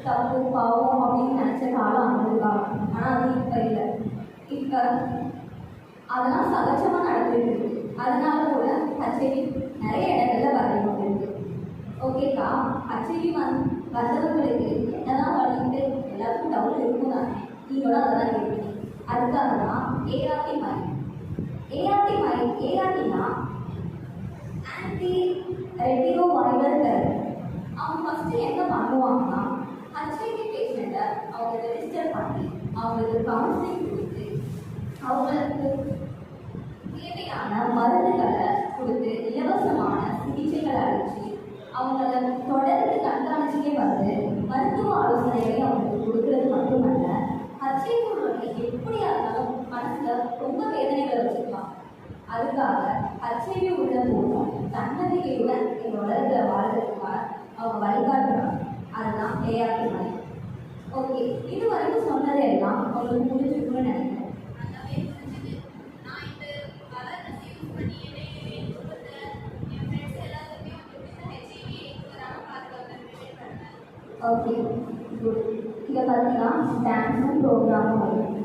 தப்பு பாவம் அப்படின்னு நினச்ச காலம் வந்திருக்காங்க. ஆனால் அது இப்போ இல்லை. இப்போ அதெல்லாம் சகஜமாக நடந்துட்டு இருக்கு. அதனால கூட ஹச்ஐவி நிறைய இடங்கள்ல வரைய முடியுது. ஓகேக்கா, ஹச்ஐவி வந்தவங்களுக்கு என்னதான் வழிட்டு எல்லாருக்கும் டவுட் இருக்கும் தானே. நீங்களும் அதெல்லாம் கேட்பீங்க. அதுக்காக தான் ஏஆர்டி மைண்ட். ஏஆர்டினா ஆன்டி ரெட்டிரோ வைரல் தெரப்பி. அவங்க ஃபஸ்ட்டு என்ன பண்ணுவாங்கன்னா, ஹச்ஐவி பேஷண்ட்டை அவங்க ரெஜிஸ்டர் பண்ணி அவங்களுக்கு கவுன்சிலிங் கொடுத்து அவங்களுக்கு தேவையான மருந்துகளை கொடுத்து இலவசமான சிகிச்சைகளை அளித்து அவங்கள தொடர்ந்து கண்காணிச்சிட்டே வந்து மருத்துவ ஆலோசனைகளை அவங்களுக்கு கொடுக்கறது மட்டுமல்ல, ஹச்ஐவி உள்ளவங்க எப்படியா இருந்தாலும் மனசில் ரொம்ப வேதனைகளை வச்சுருப்பாங்க. அதுக்காக ஹச்ஐவி உள்ள போதும் தன்னம்பிக்கையுடன் எங்கள் உலகத்தில் வாழ்றதுக்காக அவங்க வழிகாட்டுறாங்க. அதுதான் ஏஆர்டி மைண்ட். ஓகே, இது வரைக்கும் சொன்னது எல்லாம் அவங்களுக்கு புரிஞ்சுக்கணும்னு நினைக்கிறேன். Okay, good. இதை பார்த்தீங்கன்னா டான்ஸும் ப்ரோக்ராமும் வரும்.